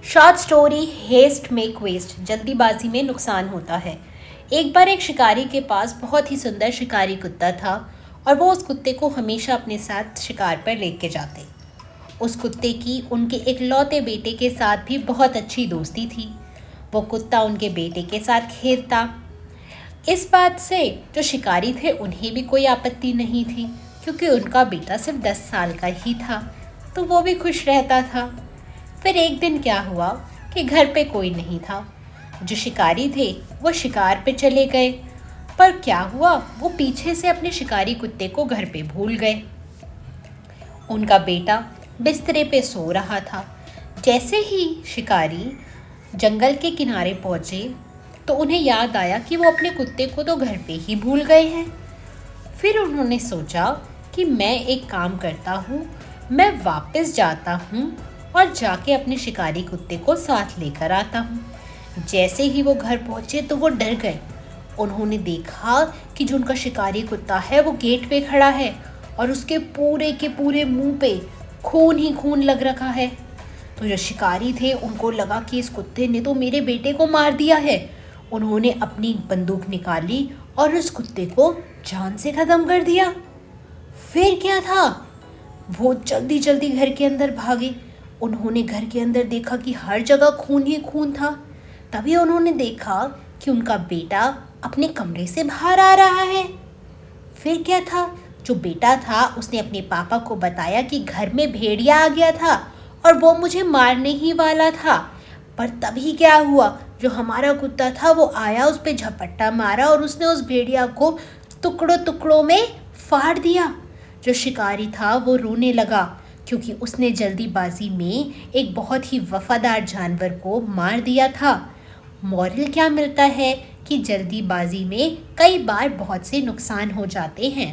Short story haste make waste. जल्दीबाजी में नुकसान होता है। एक बार एक शिकारी के पास बहुत ही सुंदर शिकारी कुत्ता था और वो उस कुत्ते को हमेशा अपने साथ शिकार पर लेके जाते। उस कुत्ते की उनके इकलौते बेटे के साथ भी बहुत अच्छी दोस्ती थी। वो कुत्ता उनके बेटे के साथ खेलता। इस बात से जो शिकारी थे उन्हें भी कोई आपत्ति नहीं थी, क्योंकि उनका बेटा सिर्फ 10 साल का ही था, तो वो भी खुश रहता था। फिर एक दिन क्या हुआ कि घर पे कोई नहीं था। जो शिकारी थे वो शिकार पे चले गए, पर क्या हुआ, वो पीछे से अपने शिकारी कुत्ते को घर पे भूल गए। उनका बेटा बिस्तरे पे सो रहा था। जैसे ही शिकारी जंगल के किनारे पहुंचे तो उन्हें याद आया कि वो अपने कुत्ते को तो घर पे ही भूल गए हैं। फिर उन्होंने सोचा कि मैं एक काम करता हूँ, मैं वापस जाता हूँ और जाके अपने शिकारी कुत्ते को साथ लेकर आता हूँ। जैसे ही वो घर पहुँचे तो वो डर गए। उन्होंने देखा कि जो उनका शिकारी कुत्ता है वो गेट पे खड़ा है और उसके पूरे के पूरे मुंह पे खून ही खून लग रखा है। तो जो शिकारी थे उनको लगा कि इस कुत्ते ने तो मेरे बेटे को मार दिया है। उन्होंने अपनी बंदूक निकाली और उस कुत्ते को जान से ख़त्म कर दिया। फिर क्या था, वो जल्दी जल्दी घर के अंदर भागे। उन्होंने घर के अंदर देखा कि हर जगह खून ही खून था। तभी उन्होंने देखा कि उनका बेटा अपने कमरे से बाहर आ रहा है। फिर क्या था, जो बेटा था उसने अपने पापा को बताया कि घर में भेड़िया आ गया था और वो मुझे मारने ही वाला था। पर तभी क्या हुआ, जो हमारा कुत्ता था वो आया, उस पर झपट्टा मारा और उसने उस भेड़िया को टुकड़ों टुकड़ों में फाड़ दिया। जो शिकारी था वो रोने लगा, क्योंकि उसने जल्दीबाजी में एक बहुत ही वफादार जानवर को मार दिया था। मॉरल क्या मिलता है कि जल्दीबाजी में कई बार बहुत से नुकसान हो जाते हैं।